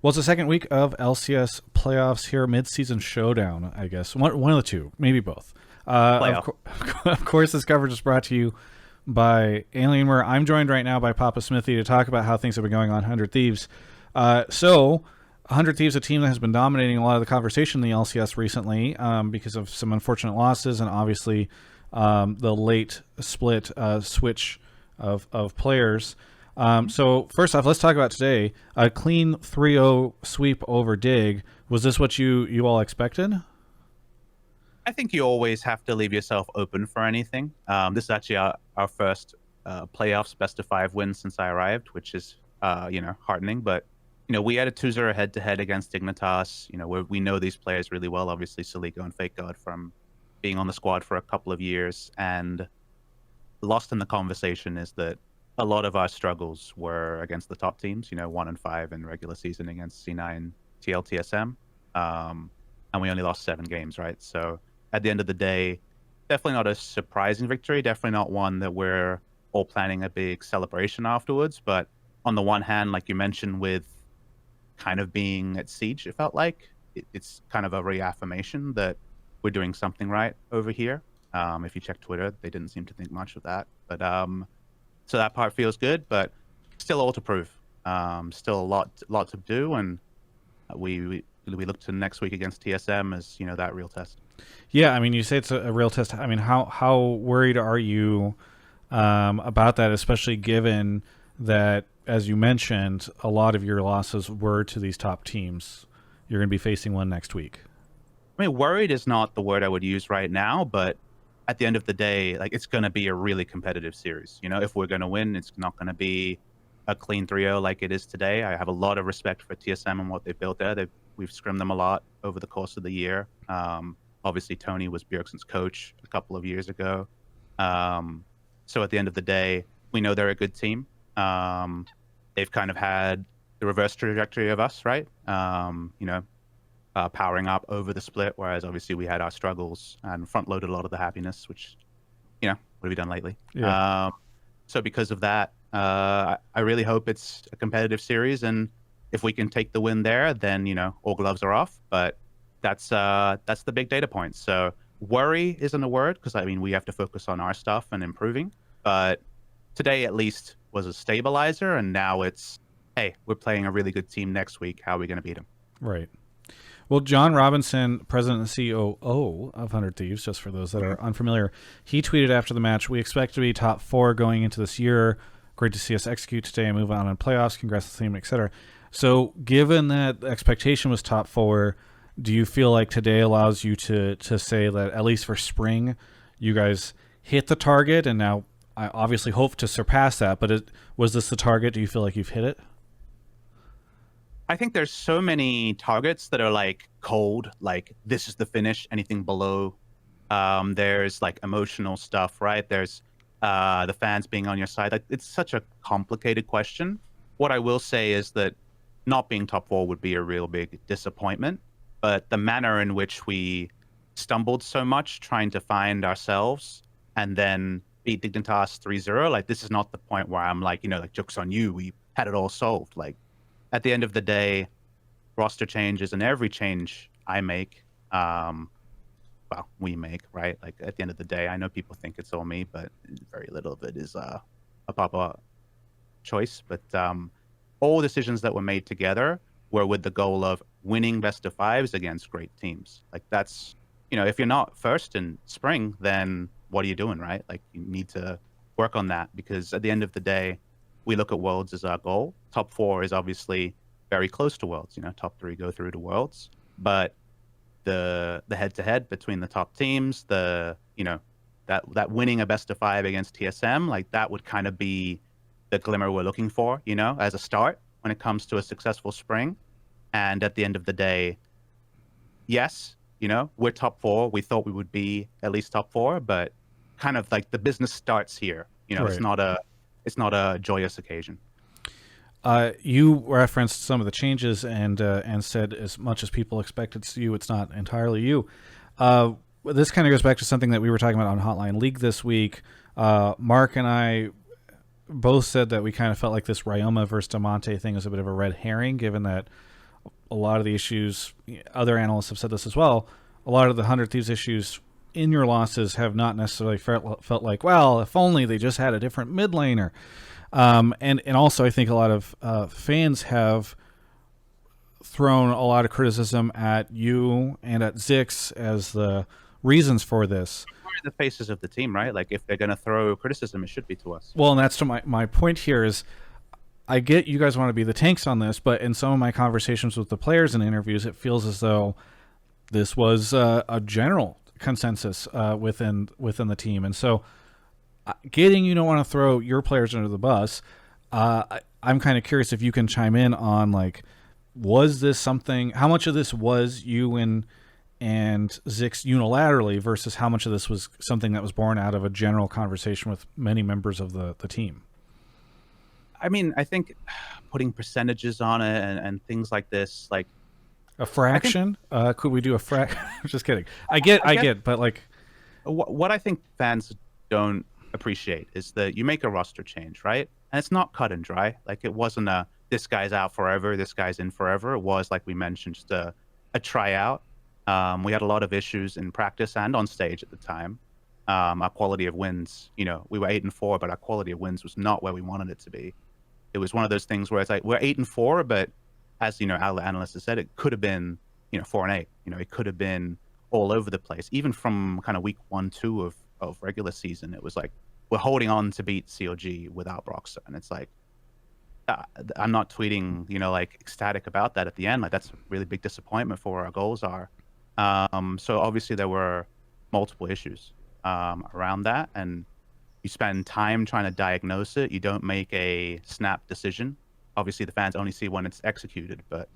Well, it's the second week of LCS playoffs here, mid-season showdown, I guess. One of the two, maybe both. Playoff. Of course, this coverage is brought to you by Alienware. I'm joined right now by PapaSmithy to talk about how things have been going on 100 Thieves. So, 100 Thieves, a team that has been dominating a lot of the conversation in the LCS recently because of some unfortunate losses and obviously the late split switch of players. So first off, let's talk about today. A clean 3-0 sweep over Dig. Was this what you all expected? I think you always have to leave yourself open for anything. This is actually our first playoffs best of 5 win since I arrived, which is heartening. But we had a 2-0 head-to-head against Dignitas. We know these players really well. Obviously, Salico and Fake God from being on the squad for a couple of years. And lost in the conversation is that a lot of our struggles were against the top teams. 1 and 5 in regular season against C9, TLTSM, and we only lost 7 games, right? So at the end of the day, definitely not a surprising victory. Definitely not one that we're all planning a big celebration afterwards. But on the one hand, like you mentioned, with kind of being at siege, it felt like it's kind of a reaffirmation that we're doing something right over here. If you check Twitter, they didn't seem to think much of that. But so that part feels good, but still all to prove. Still a lot to do, and we look to next week against TSM as that real test. Yeah, I mean, you say it's a real test. I mean, how worried are you about that, especially given that, as you mentioned, a lot of your losses were to these top teams? You're going to be facing one next week. I mean, worried is not the word I would use right now, but at the end of the day, like, it's going to be a really competitive series. If we're going to win, it's not going to be a clean 3-0 like it is today. I have a lot of respect for TSM and what they've built there. We've scrimmed them a lot over the course of the year. Obviously, Tony was Bjergsen's coach a couple of years ago. So at the end of the day, we know they're a good team. They've kind of had the reverse trajectory of us, right? Powering up over the split, whereas obviously we had our struggles and front-loaded a lot of the happiness, which, what have we done lately? Yeah. So because of that, I really hope it's a competitive series, and if we can take the win there, then, all gloves are off. But that's the big data point. So worry isn't a word, because, I mean, we have to focus on our stuff and improving. But today, at least, was a stabilizer, and now it's, hey, we're playing a really good team next week. How are we going to beat them? Right. Well, John Robinson, president and COO of 100 Thieves, just for those that are unfamiliar, he tweeted after the match, "We expect to be top 4 going into this year. Great to see us execute today and move on in playoffs. Congrats to the team, etc." So given that the expectation was top 4, do you feel like today allows you to say that, at least for spring, you guys hit the target, and now I obviously hope to surpass that, but was this the target? Do you feel like you've hit it? I think there's so many targets that are like cold, like this is the finish, anything below. There's like emotional stuff, right? There's the fans being on your side. Like, it's such a complicated question. What I will say is that not being top 4 would be a real big disappointment, but the manner in which we stumbled so much trying to find ourselves and then beat Dignitas 3-0, like, this is not the point where I'm like, like, joke's on you, we had it all solved. Like, at the end of the day, roster changes and every change I make, we make, right? Like, at the end of the day, I know people think it's all me, but very little of it is a Papa choice. But all decisions that were made together were with the goal of winning best of 5s against great teams. Like, that's, if you're not first in spring, then what are you doing, right? Like, you need to work on that, because at the end of the day, we look at Worlds as our goal. Top 4 is obviously very close to Worlds. Top 3 go through to Worlds. But the head-to-head between the top teams, that winning a best of 5 against TSM, like, that would kind of be the glimmer we're looking for, as a start when it comes to a successful spring. And at the end of the day, yes, we're top 4. We thought we would be at least top 4, but kind of like the business starts here. Right. It's not a joyous occasion. You referenced some of the changes and said, as much as people expect it's you, it's not entirely you. This kind of goes back to something that we were talking about on Hotline League this week. Mark and I both said that we kind of felt like this Ryoma versus Monte thing was a bit of a red herring, given that a lot of the issues, other analysts have said this as well, a lot of the 100 Thieves issues in your losses have not necessarily felt like, well, if only they just had a different mid laner. And also I think a lot of fans have thrown a lot of criticism at you and at Zix as the reasons for this. We're the faces of the team, right? Like, if they're going to throw criticism, it should be to us. Well, and that's to my point here is, I get you guys want to be the tanks on this, but in some of my conversations with the players and interviews, it feels as though this was a general consensus within the team. And so getting you don't want to throw your players under the bus, I'm kind of curious if you can chime in on, like, was this something, how much of this was you and Zix unilaterally versus how much of this was something that was born out of a general conversation with many members of the team? I mean, I think putting percentages on it and things like this, like a fraction, could we do a fraction? I'm just kidding. I get, but like, what I think fans don't appreciate is that you make a roster change, right? And it's not cut and dry. Like, it wasn't a, this guy's out forever, this guy's in forever. It was, like we mentioned, just a tryout. We had a lot of issues in practice and on stage at the time. Our quality of wins, we were 8-4, but our quality of wins was not where we wanted it to be. It was one of those things where it's like, we're 8-4, but as our analysts have said, it could have been 4-8. It could have been all over the place. Even from kind of week 1-2 of regular season, it was like, we're holding on to beat COG without Broxer, and it's like, I'm not tweeting like ecstatic about that at the end. Like, that's a really big disappointment for where our goals are. So obviously there were multiple issues around that, and you spend time trying to diagnose it. You don't make a snap decision. Obviously the fans only see when it's executed, but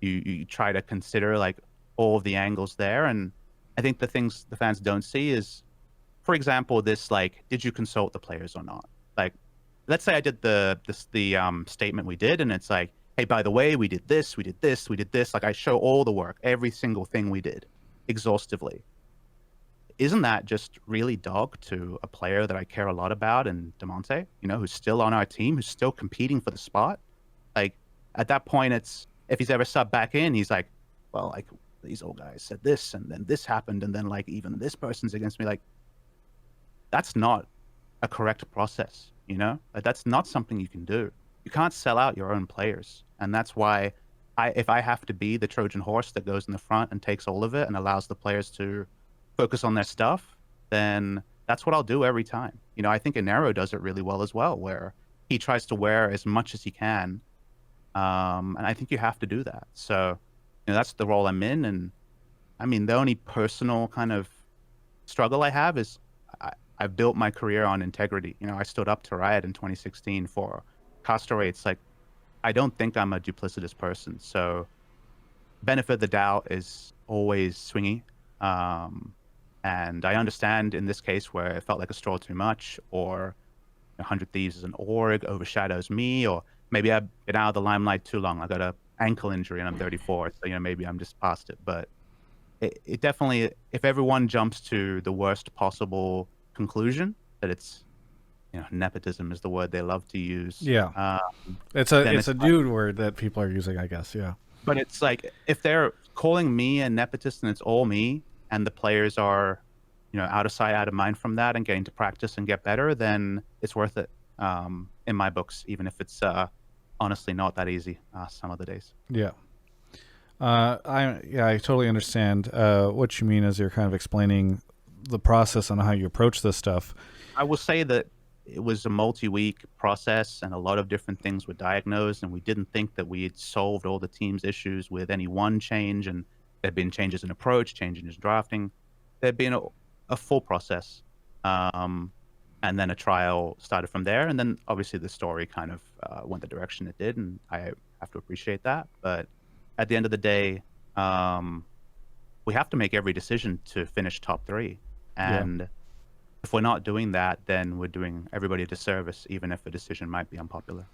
you try to consider like all of the angles there. And I think the things the fans don't see is, for example, this, like, did you consult the players or not? Like, let's say I did the statement we did, and it's like, hey, by the way, we did this, we did this, we did this. Like, I show all the work, every single thing we did exhaustively. Isn't that just really dog to a player that I care a lot about, and Monte, who's still on our team, who's still competing for the spot? Like, at that point, it's, if he's ever subbed back in, he's like, well, like, these old guys said this, and then this happened, and then, like, even this person's against me. Like, that's not a correct process, Like, that's not something you can do. You can't sell out your own players. And that's why if I have to be the Trojan horse that goes in the front and takes all of it and allows the players to focus on their stuff, then that's what I'll do every time. I think Inero does it really well as well, where he tries to wear as much as he can. And I think you have to do that. So, that's the role I'm in. And I mean, the only personal kind of struggle I have is I've built my career on integrity. I stood up to Riot in 2016 for caster rates. Like, I don't think I'm a duplicitous person. So benefit of the doubt is always swingy. And I understand in this case where it felt like a stroll too much, or 100 Thieves as an org overshadows me, or maybe I've been out of the limelight too long. I got an ankle injury and I'm 34, so maybe I'm just past it. But it definitely, if everyone jumps to the worst possible conclusion that it's nepotism is the word they love to use. Yeah, it's a new word that people are using, I guess. Yeah, but it's like, if they're calling me a nepotist and it's all me, and the players are, out of sight, out of mind from that, and getting to practice and get better, then it's worth it in my books, even if it's honestly not that easy some of the days. Yeah. I totally understand what you mean as you're kind of explaining the process and how you approach this stuff. I will say that it was a multi-week process, and a lot of different things were diagnosed, and we didn't think that we had solved all the team's issues with any one change. And there'd been changes in approach, changes in drafting. There'd been a full process. And then a trial started from there. And then obviously the story kind of went the direction it did, and I have to appreciate that. But at the end of the day, we have to make every decision to finish top 3. And if we're not doing that, then we're doing everybody a disservice, even if a decision might be unpopular.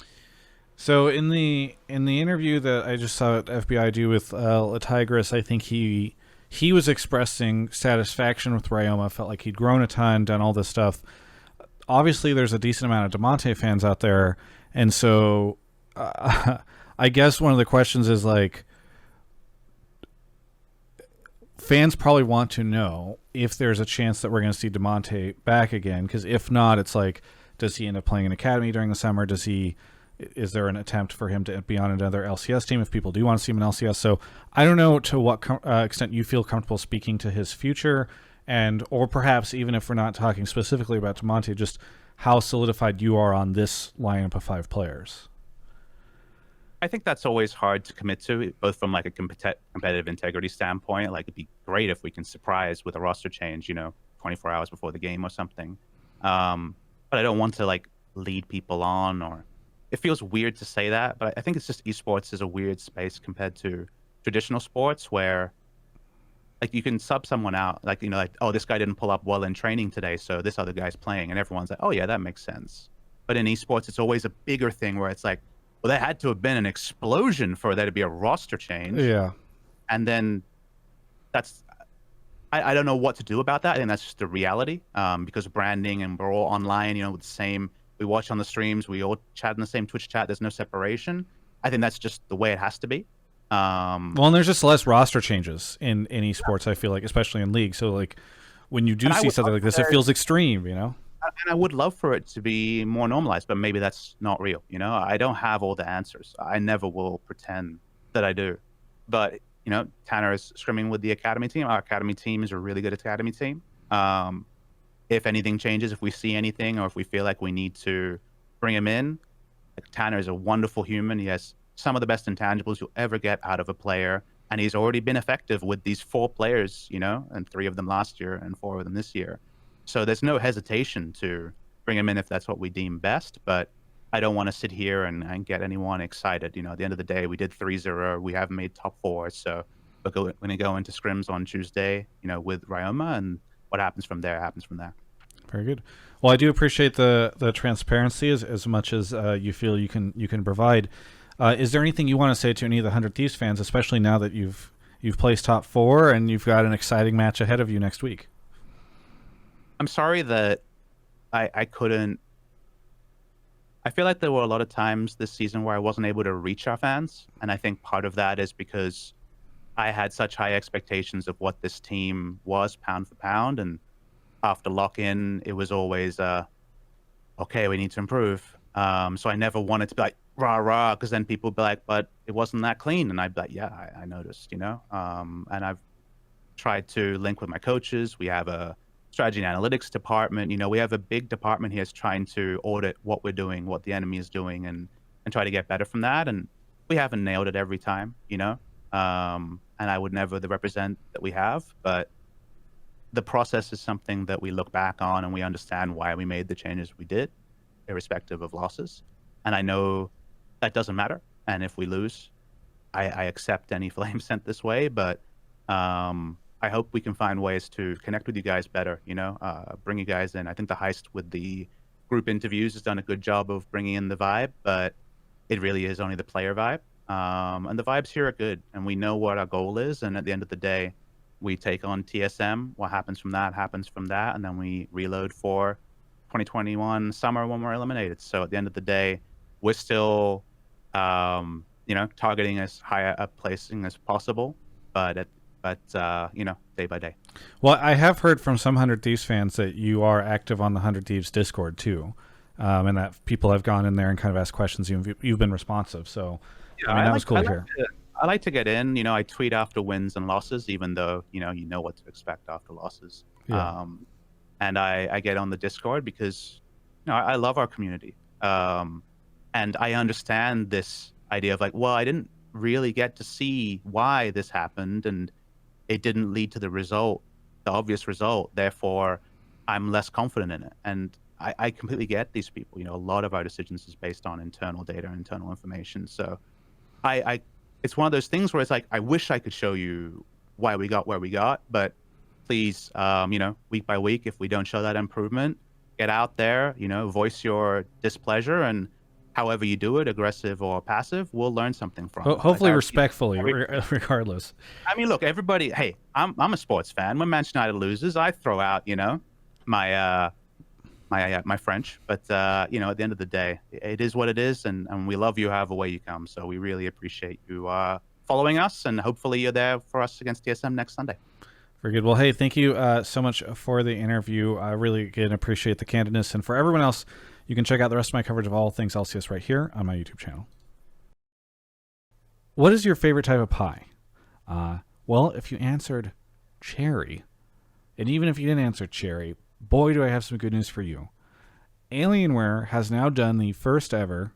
So in the interview that I just saw FBI do with Tigris, I think he was expressing satisfaction with Ryoma, felt like he'd grown a ton, done all this stuff. Obviously, there's a decent amount of DeMonte fans out there, and so I guess one of the questions is, like, fans probably want to know if there's a chance that we're going to see Monte back again. Because if not, it's like, does he end up playing an academy during the summer? Is there an attempt for him to be on another LCS team if people do want to see him in LCS? So I don't know to what extent you feel comfortable speaking to his future, or perhaps even if we're not talking specifically about Monte, just how solidified you are on this lineup of 5 players. I think that's always hard to commit to, both from like a competitive integrity standpoint. Like, it'd be great if we can surprise with a roster change, 24 hours before the game or something. But I don't want to like lead people on, or it feels weird to say that. But I think it's just esports is a weird space compared to traditional sports where like you can sub someone out, like, oh, this guy didn't pull up well in training today, so this other guy's playing, and everyone's like, oh yeah, that makes sense. But in esports, it's always a bigger thing where it's like, well, there had to have been an explosion for there to be a roster change. Yeah. And then I don't know what to do about that. I think that's just the reality, because branding, and we're all online, with the same, we watch on the streams, we all chat in the same Twitch chat, there's no separation. I think that's just the way it has to be. Well, and there's just less roster changes in esports, I feel like, especially in League. So like when you do see something like this, it feels extreme, And I would love for it to be more normalized, but maybe that's not real. I don't have all the answers. I never will pretend that I do. But, Tanner is scrimming with the academy team. Our academy team is a really good academy team. If anything changes, if we see anything, or if we feel like we need to bring him in, like, Tanner is a wonderful human. He has some of the best intangibles you'll ever get out of a player. And he's already been effective with these 4 players, and 3 of them last year and 4 of them this year. So there's no hesitation to bring him in if that's what we deem best. But I don't want to sit here and get anyone excited. At the end of the day, we did 3-0. We haven't made top 4. So we're going to go into scrims on Tuesday, with Ryoma, and what happens from there happens from there. Very good. Well, I do appreciate the transparency as much as you feel you can provide. Is there anything you want to say to any of the 100t's fans, especially now that you've placed top 4 and you've got an exciting match ahead of you next week? I'm sorry that I couldn't. I feel like there were a lot of times this season where I wasn't able to reach our fans, and I think part of that is because I had such high expectations of what this team was pound for pound, and after lock-in, it was always, okay, we need to improve. So I never wanted to be like, rah, rah, because then people would be like, but it wasn't that clean. And I'd be like, yeah, I noticed, And I've tried to link with my coaches. We have a strategy and analytics department. We have a big department here is trying to audit what we're doing, what the enemy is doing, and try to get better from that. And we haven't nailed it every time, and I would never represent that we have, but the process is something that we look back on and we understand why we made the changes we did, irrespective of losses. And I know that doesn't matter. And if we lose, I accept any flame sent this way, but I hope we can find ways to connect with you guys better, bring you guys in. I think the Heist with the group interviews has done a good job of bringing in the vibe, but it really is only the player vibe. And the vibes here are good, and we know what our goal is. And at the end of the day, we take on TSM. What happens from that happens from that, and then we reload for 2021 summer when we're eliminated. So at the end of the day, we're still, targeting as high a placing as possible, but day by day. Well, I have heard from some 100t's fans that you are active on the 100t's Discord too, and that people have gone in there and kind of asked questions. You've been responsive, so yeah, that was cool to hear. I like to get in. I tweet after wins and losses, even though you know what to expect after losses. Yeah. And I get on the Discord because I love our community, and I understand this idea of like, well, I didn't really get to see why this happened, and it didn't lead to the obvious result. Therefore, I'm less confident in it. And I completely get these people. A lot of our decisions is based on internal data, internal information. So it's one of those things where it's like, I wish I could show you why we got where we got, but please, week by week, if we don't show that improvement, get out there, voice your displeasure, and however you do it, aggressive or passive, we'll learn something from it. Hopefully respectfully, regardless. I mean, look, everybody, hey, I'm a sports fan. When Manchester United loses, I throw out, my French. But, at the end of the day, it is what it is, and we love you however way you come. So we really appreciate you following us, and hopefully you're there for us against TSM next Sunday. Very good. Well, hey, thank you so much for the interview. I really, again, appreciate the candidness. And for everyone else, you can check out the rest of my coverage of all things LCS right here on my YouTube channel. What is your favorite type of pie? Well, if you answered cherry, and even if you didn't answer cherry, boy, do I have some good news for you. Alienware has now done the first ever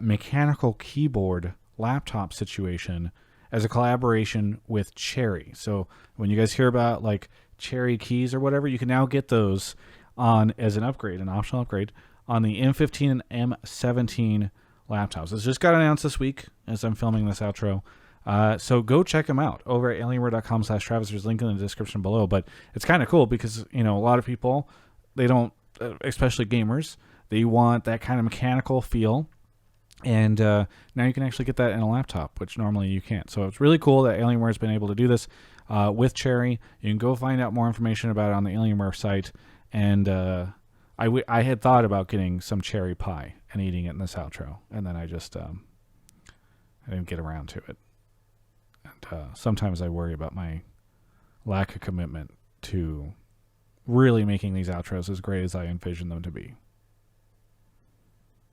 mechanical keyboard laptop situation as a collaboration with Cherry. So when you guys hear about like Cherry keys or whatever, you can now get those on as an upgrade, an optional upgrade on the M15 and M17 laptops. It's just got announced this week as I'm filming this outro. So go check them out over at alienware.com/Travis. There's a link in the description below. But it's kind of cool because, you know, a lot of people, they don't, especially gamers, they want that kind of mechanical feel. And now you can actually get that in a laptop, which normally you can't. So it's really cool that Alienware has been able to do this with Cherry. You can go find out more information about it on the Alienware site. And I had thought about getting some cherry pie and eating it in this outro. And then I just I didn't get around to it. And sometimes I worry about my lack of commitment to really making these outros as great as I envision them to be.